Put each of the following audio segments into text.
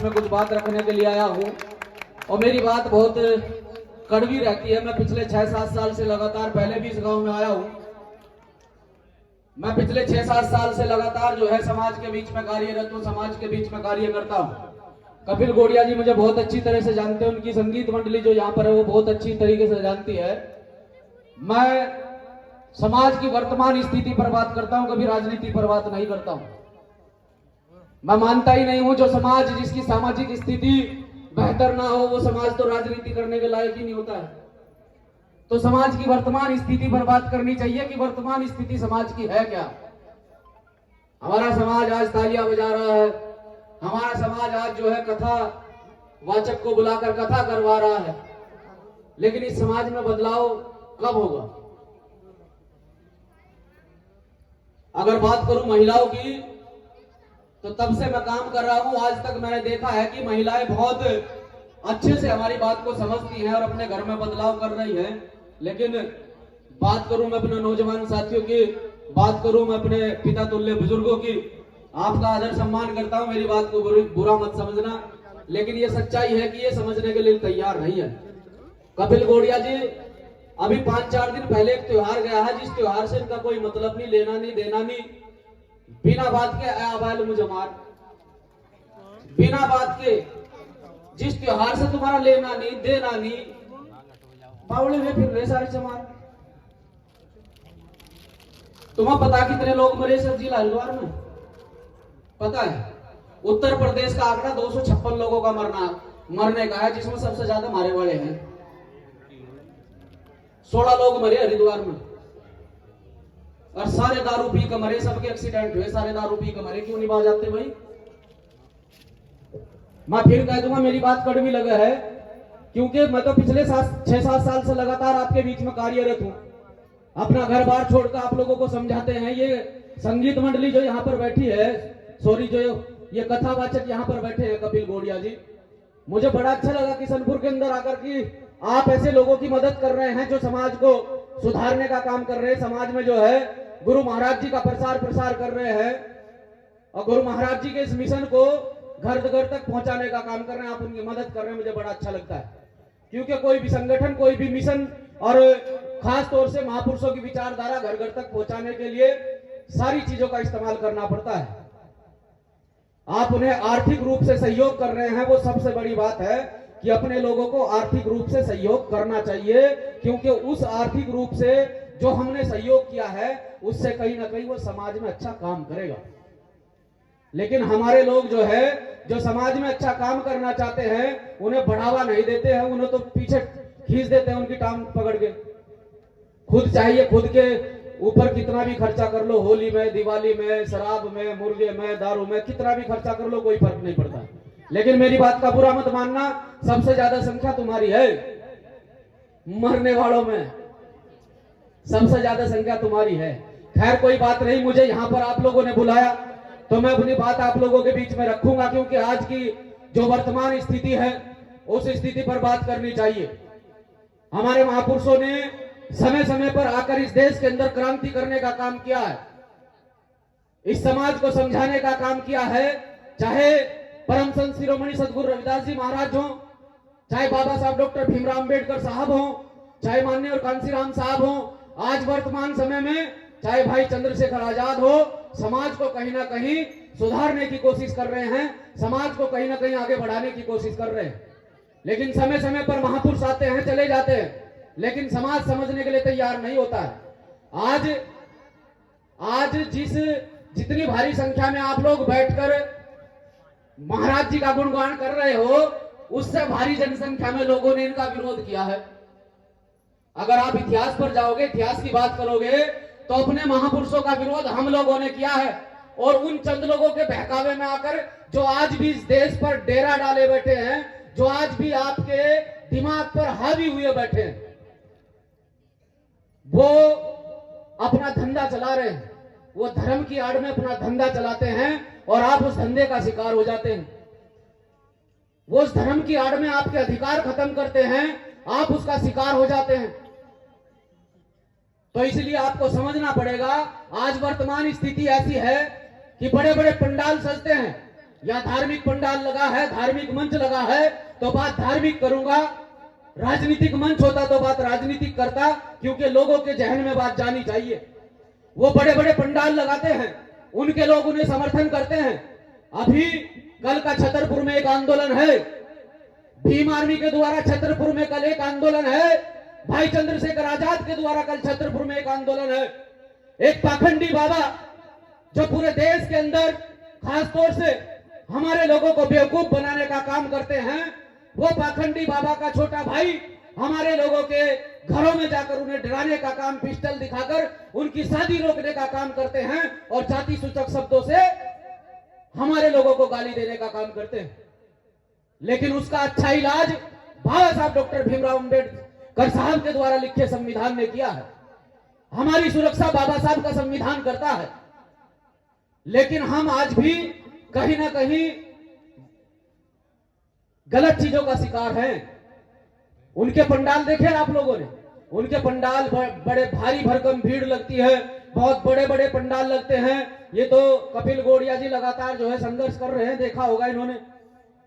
मैं कुछ बात रखने के लिए आया हूँ और मेरी बात बहुत कड़वी रहती है। मैं पिछले 6-7 साल से लगातार, पहले भी इस गांव में आया हूँ, मैं पिछले 6-7 साल से लगातार जो है समाज के बीच में कार्यरत हूँ, समाज के बीच में कार्य करता हूँ। कपिल गोड़िया जी मुझे बहुत अच्छी तरह से जानते हैं, उनकी संगीत मंडली जो यहाँ पर है वो बहुत अच्छी तरीके से जानती है। मैं समाज की वर्तमान स्थिति पर बात करता हूँ, कभी राजनीति पर बात नहीं करता हूँ। मैं मानता ही नहीं हूं जो समाज जिसकी सामाजिक स्थिति बेहतर ना हो वो समाज तो राजनीति करने के लायक ही नहीं होता है। तो समाज की वर्तमान स्थिति पर बात करनी चाहिए कि वर्तमान स्थिति समाज की है क्या। हमारा समाज आज तालियां बजा रहा है, हमारा समाज आज जो है कथा वाचक को बुलाकर कथा करवा रहा है, लेकिन इस समाज में बदलाव कब होगा? अगर बात करूं महिलाओं की तो तब से मैं काम कर रहा हूं, आज तक मैंने देखा है कि महिलाएं बहुत अच्छे से हमारी बात को समझती हैं और अपने घर में बदलाव कर रही हैं। लेकिन बात करूं मैं अपने नौजवान साथियों की, बात करूं मैं अपने पिता तुल्य बुजुर्गों की, आपका आदर सम्मान करता हूं, मेरी बात को बुरा मत समझना, लेकिन ये सच्चाई है कि ये समझने के लिए तैयार नहीं है। कपिल गोड़िया जी अभी 5-4 दिन पहले एक त्योहार गया है, जिस त्योहार से इनका कोई मतलब नहीं, लेना नहीं देना नहीं, बिना बात के आया मुझे मार, बिना बात के जिस त्योहार से तुम्हारा लेना नहीं देना नहीं, बावड़े में फिर रहे सारे चमार। तुम्हें पता कितने लोग मरे सर जिला हरिद्वार में? पता है? उत्तर प्रदेश का आंकड़ा 256 लोगों का मरने का है, जिसमें सबसे ज्यादा मारे वाले हैं। 16 लोग मरे हरिद्वार में और सारे दारू पी के मरे, सबके एक्सीडेंट हुए, सारे दारू पी के मरे। क्यों नहीं बाज जाते भाई? मैं फिर कह दूंगा मेरी बात कड़वी लगे है, क्योंकि मैं तो पिछले 6-7 साल से लगातार आपके बीच में कार्यरत हूं। अपना घर बार छोड़कर आप लोगों को समझाते हैं। ये संगीत मंडली जो यहाँ पर बैठी है, सॉरी जो ये कथावाचक यहाँ पर बैठे हैं कपिल गोड़िया जी, मुझे बड़ा अच्छा लगा किशनपुर के अंदर आकर कि आप ऐसे लोगों की मदद कर रहे हैं जो समाज को सुधारने का काम कर रहे हैं, समाज में जो है गुरु महाराज जी का प्रसार कर रहे हैं और गुरु महाराज जी के इस मिशन को घर घर तक पहुंचाने का काम कर रहे हैं। आप उनकी मदद कर रहे हैं, मुझे बड़ा अच्छा लगता है, क्योंकि कोई भी संगठन, कोई भी मिशन और खास तौर से महापुरुषों की विचारधारा घर घर तक पहुंचाने के लिए सारी चीजों का इस्तेमाल करना पड़ता है। आप उन्हें आर्थिक रूप से सहयोग कर रहे हैं, वो सबसे बड़ी बात है कि अपने लोगों को आर्थिक रूप से सहयोग करना चाहिए, क्योंकि उस आर्थिक रूप से जो हमने सहयोग किया है उससे कहीं ना कहीं वो समाज में अच्छा काम करेगा। लेकिन हमारे लोग जो है, जो समाज में अच्छा काम करना चाहते हैं, उन्हें बढ़ावा नहीं देते हैं, उन्हें तो पीछे खींच देते हैं उनकी टांग पकड़ के। खुद चाहिए, खुद के ऊपर कितना भी खर्चा कर लो, होली में, दिवाली में, शराब में, मुर्गे में, दारू में, कितना भी खर्चा कर लो, कोई फर्क नहीं पड़ता। लेकिन मेरी बात का बुरा मत मानना, सबसे ज्यादा संख्या तुम्हारी है मरने वालों में, सबसे ज्यादा संख्या तुम्हारी है। खैर कोई बात नहीं, मुझे यहाँ पर आप लोगों ने बुलाया तो मैं अपनी बात आप लोगों के बीच में रखूंगा, क्योंकि आज की जो वर्तमान स्थिति है उस स्थिति पर बात करनी चाहिए। हमारे महापुरुषों ने समय समय पर आकर इस देश के अंदर क्रांति करने का काम किया है, इस समाज को समझाने का काम किया है। चाहे परम संत शिरोमणि सदगुरु रविदास जी महाराज हो, चाहे बाबा साहब डॉक्टर भीमराव अंबेडकर साहब हो, चाहे माननीय कांसीराम साहब हो, आज वर्तमान समय में चाहे भाई चंद्रशेखर आजाद हो, समाज को कहीं ना कहीं सुधारने की कोशिश कर रहे हैं, समाज को कहीं ना कहीं आगे बढ़ाने की कोशिश कर रहे हैं। लेकिन समय समय पर महापुरुष आते हैं, चले जाते हैं, लेकिन समाज समझने के लिए तैयार नहीं होता है। आज जितनी भारी संख्या में आप लोग बैठकर महाराज जी का गुणगान कर रहे हो, उससे भारी जनसंख्या में लोगों ने इनका विरोध किया है। अगर आप इतिहास पर जाओगे, इतिहास की बात करोगे, तो अपने महापुरुषों का विरोध हम लोगों ने किया है, और उन चंद लोगों के बहकावे में आकर जो आज भी इस देश पर डेरा डाले बैठे हैं, जो आज भी आपके दिमाग पर हावी हुए बैठे हैं, वो अपना धंधा चला रहे हैं, वो धर्म की आड़ में अपना धंधा चलाते हैं और आप उस धंधे का शिकार हो जाते हैं। वो उस धर्म की आड़ में आपके अधिकार खत्म करते हैं, आप उसका शिकार हो जाते हैं। तो इसलिए आपको समझना पड़ेगा, आज वर्तमान स्थिति ऐसी है कि बड़े बड़े पंडाल सजते हैं, या धार्मिक पंडाल लगा है, धार्मिक मंच लगा है तो बात धार्मिक करूंगा, राजनीतिक मंच होता तो बात राजनीतिक करता, क्योंकि लोगों के जहन में बात जानी चाहिए। वो बड़े बड़े पंडाल लगाते हैं, उनके लोग उन्हें समर्थन करते हैं। अभी कल का छतरपुर में एक आंदोलन है, भीम आर्मी के द्वारा छतरपुर में कल एक आंदोलन है, भाई चंद्रशेखर आजाद के द्वारा कल छतरपुर में एक आंदोलन है। एक पाखंडी बाबा जो पूरे देश के अंदर खासतौर से हमारे लोगों को बेवकूफ बनाने का काम करते हैं, वो पाखंडी बाबा का छोटा भाई हमारे लोगों के घरों में जाकर उन्हें डराने का काम, पिस्टल दिखाकर उनकी शादी रोकने का काम करते हैं और जाति सूचक शब्दों से हमारे लोगों को गाली देने का काम करते हैं। लेकिन उसका अच्छा इलाज बाबा साहब डॉक्टर भीमराव अंबेडकर साहब के द्वारा लिखे संविधान ने किया है। हमारी सुरक्षा बाबा साहब का संविधान करता है। लेकिन हम आज भी कहीं ना कहीं गलत चीजों का शिकार हैं। उनके पंडाल देखे आप लोगों ने, उनके पंडाल बड़े भारी भरकम भीड़ लगती है, बहुत बड़े बड़े पंडाल लगते हैं। ये तो कपिल गोड़िया जी लगातार जो है संघर्ष कर रहे हैं, देखा होगा इन्होंने,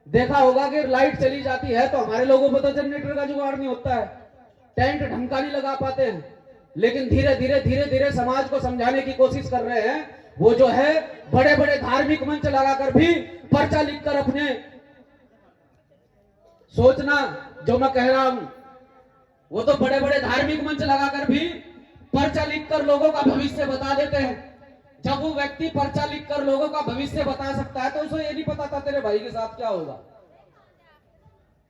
देखा होगा कि लाइट चली जाती है तो हमारे लोगों को तो जनरेटर का जुगाड़ नहीं होता है, टेंट ढंका नहीं लगा पाते हैं। लेकिन धीरे धीरे समाज को समझाने की कोशिश कर रहे हैं। वो जो है बड़े बड़े धार्मिक मंच लगाकर भी पर्चा लिखकर अपने, सोचना जो मैं कह रहा हूं, वो तो बड़े बड़े धार्मिक मंच लगाकर भी पर्चा लिखकर लोगों का भविष्य बता देते हैं। जब वो व्यक्ति पर्चा लिखकर लोगों का भविष्य बता सकता है तो उसे ये नहीं पता था तेरे भाई के साथ क्या होगा।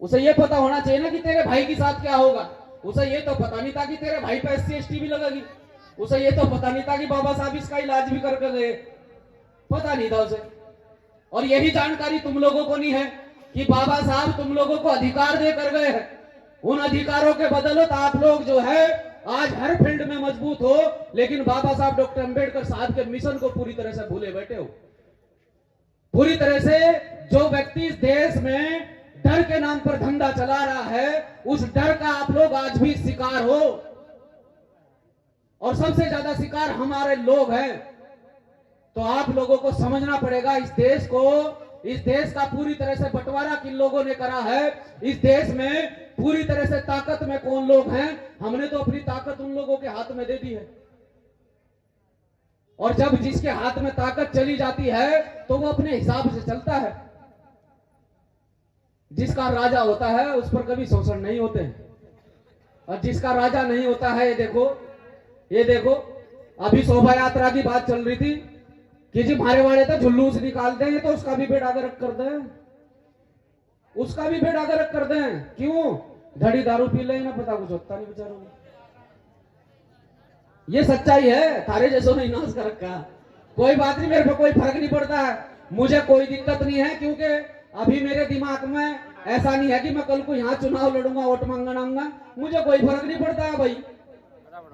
उसे ये पता होना चाहिए ना कि तेरे भाई के साथ क्या होगा। उसे ये तो पता नहीं था कि तेरे भाई पे SC/ST भी लगेगी। उसे ये तो पता नहीं था कि बाबा साहब इसका इलाज भी करके गए, पता नहीं था उसे। और यही जानकारी तुम लोगों को नहीं है कि बाबा साहब तुम लोगों को अधिकार देकर गए हैं। उन अधिकारों के बदौलत आप लोग जो है आज हर फील्ड में मजबूत हो, लेकिन बाबा साहब डॉक्टर अंबेडकर साहब के मिशन को पूरी तरह से भूले बैठे हो। पूरी तरह से जो व्यक्ति इस देश में डर के नाम पर धंधा चला रहा है, उस डर का आप लोग आज भी शिकार हो। और सबसे ज्यादा शिकार हमारे लोग हैं। तो आप लोगों को समझना पड़ेगा इस देश को, इस देश का पूरी तरह से बंटवारा किन लोगों ने करा है। इस देश में पूरी तरह से ताकत में कौन लोग हैं। हमने तो अपनी ताकत उन लोगों के हाथ में दे दी है। और जब जिसके हाथ में ताकत चली जाती है तो वो अपने हिसाब से चलता है। जिसका राजा होता है उस पर कभी शोषण नहीं होते हैं। और जिसका राजा नहीं होता है, ये देखो अभी शोभा यात्रा की बात चल रही थी कि जी मारे वाले तो जुलूस निकालते हैं, तो उसका भी बेड़ा गर्क कर दें, उसका भी बेड़ा गर्क कर दें। क्यों? धड़ी दारू पी ले ना, पता कुछ होता नहीं बेचारों को। ये सच्चाई है। थारे जैसों ने नाश कर रखा। कोई बात नहीं, मेरे को कोई फर्क नहीं पड़ता है, मुझे कोई दिक्कत नहीं है। क्योंकि अभी मेरे दिमाग में ऐसा नहीं है कि मैं कल को यहाँ चुनाव लड़ूंगा, वोट मांगना आऊंगा। मुझे कोई फर्क नहीं पड़ता है भाई।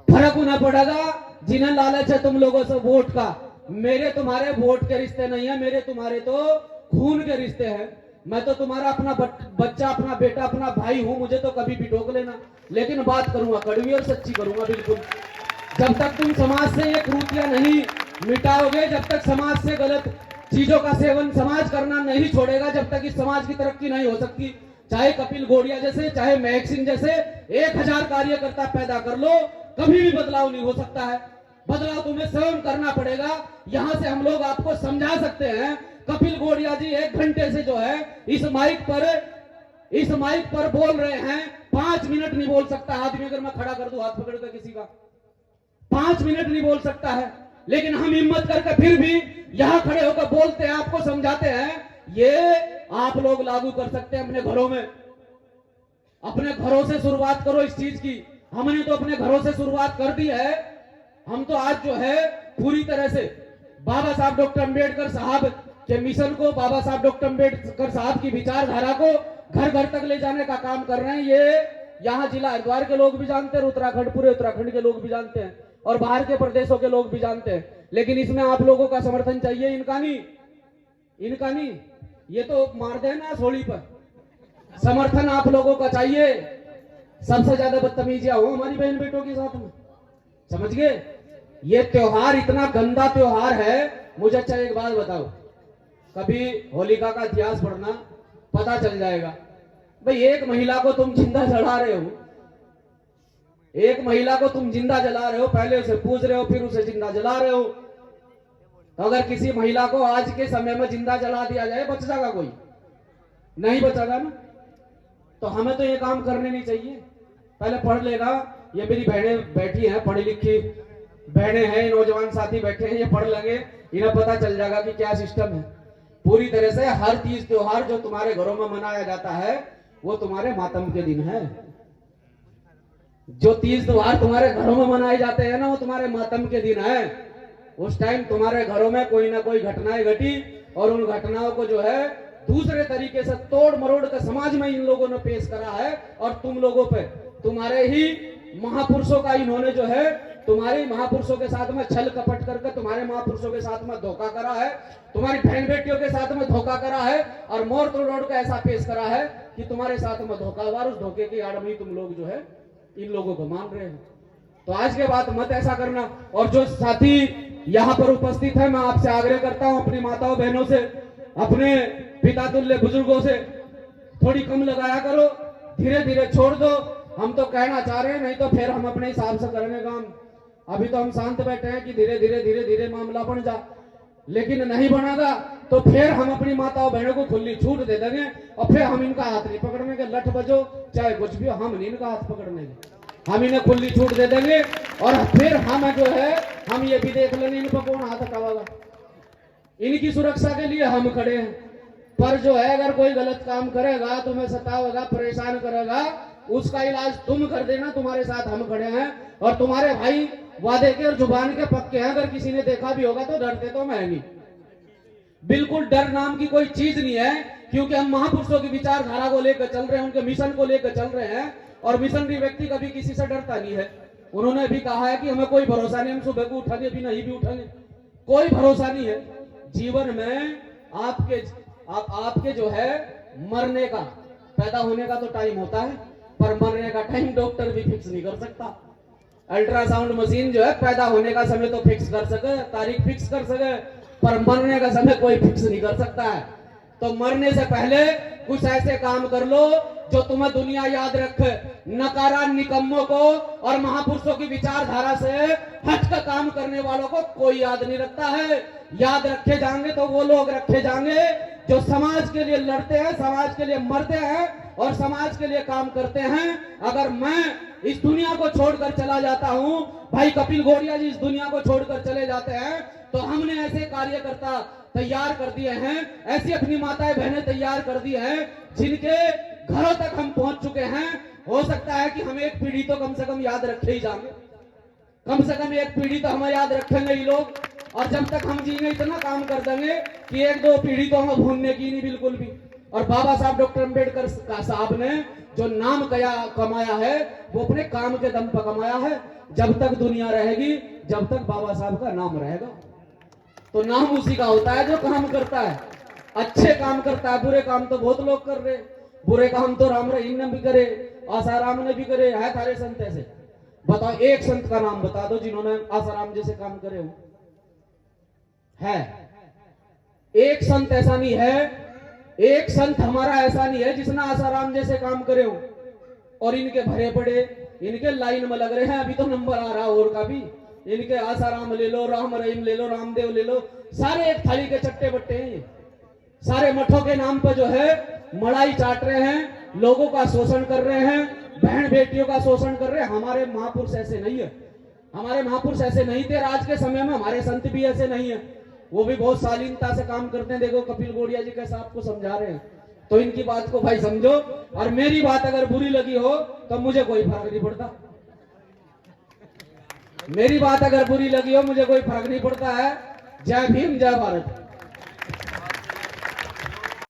फर्क होना पड़ेगा जिन्हें लालच है तुम लोगों से वोट का। मेरे तुम्हारे वोट के रिश्ते नहीं है, मेरे तुम्हारे तो खून के रिश्ते हैं। मैं तो तुम्हारा अपना बच्चा, अपना बेटा, अपना भाई हूं। मुझे तो कभी भी टोक लेना, लेकिन बात करूंगा कड़वी और सच्ची करूंगा बिल्कुल। जब तक तुम समाज से ये कुरीतियां नहीं मिटाओगे, जब तक समाज से गलत चीजों का सेवन समाज करना नहीं छोड़ेगा, जब तक इस समाज की तरक्की नहीं हो सकती। चाहे कपिल गोड़िया जैसे, चाहे महक सिंह जैसे 1000 कार्यकर्ता पैदा कर लो, कभी भी बदलाव नहीं हो सकता है। बदलाव तुम्हें स्वयं करना पड़ेगा। यहां से हम लोग आपको समझा सकते हैं। कपिल गोड़िया जी 1 घंटे से जो है इस माइक पर बोल रहे हैं। 5 मिनट नहीं बोल सकता आदमी। अगर मैं खड़ा कर दूं हाथ पकड़ कर किसी का, 5 मिनट नहीं बोल सकता है। लेकिन हम हिम्मत करके फिर भी यहां खड़े होकर बोलते हैं, आपको समझाते हैं। ये आप लोग लागू कर सकते हैं अपने घरों में। अपने घरों से शुरुआत करो इस चीज की। हमने तो अपने घरों से शुरुआत कर दी है। हम तो आज जो है पूरी तरह से बाबा साहब डॉक्टर अंबेडकर साहब के मिशन को, बाबा साहब डॉक्टर अंबेडकर साहब की विचारधारा को घर घर तक ले जाने का काम कर रहे हैं। ये यहाँ जिला हरिद्वार के लोग भी जानते हैं, उत्तराखंड, पूरे उत्तराखंड के लोग भी जानते हैं, और बाहर के प्रदेशों के लोग भी जानते हैं। लेकिन इसमें आप लोगों का समर्थन चाहिए। इनका नहीं। ये तो मार देना सोली पर। समर्थन आप लोगों का चाहिए। सबसे ज्यादा बदतमीजियां हो हमारी बहन बेटों के साथ में, समझ गए। ये त्योहार इतना गंदा त्योहार है। मुझे अच्छा एक बात बताओ, कभी होलिका का इतिहास पढ़ना, पता चल जाएगा। भाई एक महिला को तुम जिंदा जला रहे हो, एक महिला को तुम जिंदा जला रहे हो, पहले उसे पूज रहे हो फिर उसे जिंदा जला रहे हो। तो अगर किसी महिला को आज के समय में जिंदा जला दिया जाए, बच जाएगा कोई? नहीं बचेगा ना। तो हमें तो ये काम करने नहीं चाहिए। पहले पढ़ लेगा, ये मेरी बहनें बैठी हैं, पढ़ी लिखी बहनें हैं, नौजवान साथी बैठे हैं, ये पढ़ लेंगे, इन्हें पता चल जाएगा कि क्या सिस्टम है। पूरी तरह से हर तीज त्योहार जो तुम्हारे घरों में मनाया जाता है वो तुम्हारे मातम के दिन है। जो तीज त्योहार तुम्हारे घरों में मनाए जाते हैं ना, वो तुम्हारे मातम के दिन है। उस टाइम तुम्हारे घरों में कोई ना कोई घटनाएं घटी और उन घटनाओं को जो है दूसरे तरीके से तोड़ मरोड़ कर समाज में इन लोगों ने पेश करा है। और तुम लोगों पे, तुम्हारे ही महापुरुषों का इन्होंने जो है तुम्हारे महापुरुषों के साथ में छल कपट करके तुम्हारे महापुरुषों के साथ में धोखा करा है, तुम्हारी बहन बेटियों के साथ में धोखा करा है और मोर तोड़ के ऐसा पेश करा है कि तुम्हारे साथ में धोखावार, उस धोखे की आड़ में तुम लोग जो है इन लोगों को मान रहे हो। तो आज के बाद मत ऐसा करना। और जो साथी यहाँ पर उपस्थित है, मैं आपसे आग्रह करता हूँ, अपनी माताओं बहनों से, अपने पिता तुल्य बुजुर्गों से थोड़ी कम लगाया करो, धीरे धीरे छोड़ दो। हम तो कहना चाह रहे हैं, नहीं तो फिर हम अपने हिसाब से करेंगे काम। अभी तो हम शांत बैठे हैं कि धीरे धीरे मामला बन जा, लेकिन नहीं बनेगा तो फिर हम अपनी माताओं बहनों को खुली छूट दे देंगे और फिर हम इनका हाथ नहीं पकड़ने के, लठ बजो चाहे कुछ भी हो, हम नहीं इनका हाथ पकड़ने के, हम इन्हें खुली छूट दे देंगे। और फिर हम जो है हम ये भी देख लेंगे इन पर कौन हाथ हटावेगा। इनकी सुरक्षा के लिए हम खड़े हैं। पर जो है अगर कोई गलत काम करेगा, तुम्हें सतावेगा, परेशान करेगा, उसका इलाज तुम कर देना, तुम्हारे साथ हम खड़े हैं। और तुम्हारे भाई वादे के और जुबान के पक्के हैं। अगर किसी ने देखा भी होगा तो डरते तो मैं नहीं, बिल्कुल डर नाम की कोई चीज नहीं है, क्योंकि हम महापुरुषों की विचारधारा को लेकर चल रहे हैं, उनके मिशन को लेकर चल रहे हैं। और मिशनरी व्यक्ति कभी किसी से डरता नहीं है। उन्होंने भी कहा है कि हमें कोई भरोसा नहीं, हम सुबह को उठाएंगे भी नहीं भी उठाएंगे, कोई भरोसा नहीं है। जीवन में आपके जो है मरने का, पैदा होने का तो टाइम होता है, पर मरने का टाइम डॉक्टर भी फिक्स नहीं कर सकता। अल्ट्रासाउंड मशीन जो है पैदा होने का समय तो फिक्स कर सके, तारीख फिक्स कर सके, पर मरने का समय कोई फिक्स नहीं कर सकता है। तो मरने से पहले कुछ ऐसे काम कर लो जो तुम्हें दुनिया याद रखे। नकारा निकम्मों को और महापुरुषों की विचारधारा से हटकर काम करने वालों को कोई याद नहीं रखता है। याद रखे जाएंगे तो वो लोग रखे जाएंगे जो समाज के लिए लड़ते हैं, समाज के लिए मरते हैं और समाज के लिए काम करते हैं। अगर मैं इस दुनिया को छोड़कर चला जाता हूं, भाई कपिल घोड़िया जी इस दुनिया को छोड़कर चले जाते हैं, तो हमने ऐसे कार्यकर्ता तैयार कर दिए हैं, ऐसी अपनी माताएं बहनें तैयार कर दी हैं जिनके घरों तक हम पहुंच चुके हैं। हो सकता है कि हम एक पीढ़ी तो कम से कम याद रखे ही जाएंगे, कम से कम एक पीढ़ी तो हमें याद रखेंगे ही लोग। और जब तक हम जीने इतना काम कर देंगे कि एक दो पीढ़ी तो हमें भूलने की नहीं बिल्कुल भी। और बाबा साहब डॉक्टर अम्बेडकर साहब ने जो नाम कमाया है वो अपने काम के दम पर कमाया है। जब तक दुनिया रहेगी, जब तक बाबा साहब का नाम रहेगा, तो नाम उसी का होता है जो काम करता है, अच्छे काम करता है। बुरे काम तो बहुत लोग कर रहे, बुरे काम तो राम रहीम ने भी करे, आसाराम ने भी करे, है सारे संत ऐसे। बताओ एक संत का नाम बता दो जिन्होंने आसाराम जैसे काम करे हो। है एक संत ऐसा नहीं है, एक संत हमारा ऐसा नहीं है जिसने आसाराम जैसे काम करे हो। और इनके भरे पड़े, इनके लाइन में लग रहे हैं, अभी तो नंबर आ रहा और का भी। इनके आसाराम ले लो, राम रहीम ले लो, रामदेव ले लो, सारे एक थाली के चट्टे बट्टे हैं ये। सारे मठों के नाम पर जो है मलाई चाट रहे हैं, लोगों का शोषण कर रहे हैं, बहन बेटियों का शोषण कर रहे हैं। हमारे महापुरुष ऐसे नहीं है, हमारे महापुरुष ऐसे नहीं थे। आज के समय में हमारे संत भी ऐसे नहीं है, वो भी बहुत शालीनता से काम करते हैं। देखो कपिल घोड़िया जी कैसा आपको समझा रहे हैं, तो इनकी बात को भाई समझो। और मेरी बात अगर बुरी लगी हो तो मुझे कोई फर्क नहीं पड़ता, मेरी बात अगर बुरी लगी हो मुझे कोई फर्क नहीं पड़ता है। जय भीम, जय भारत।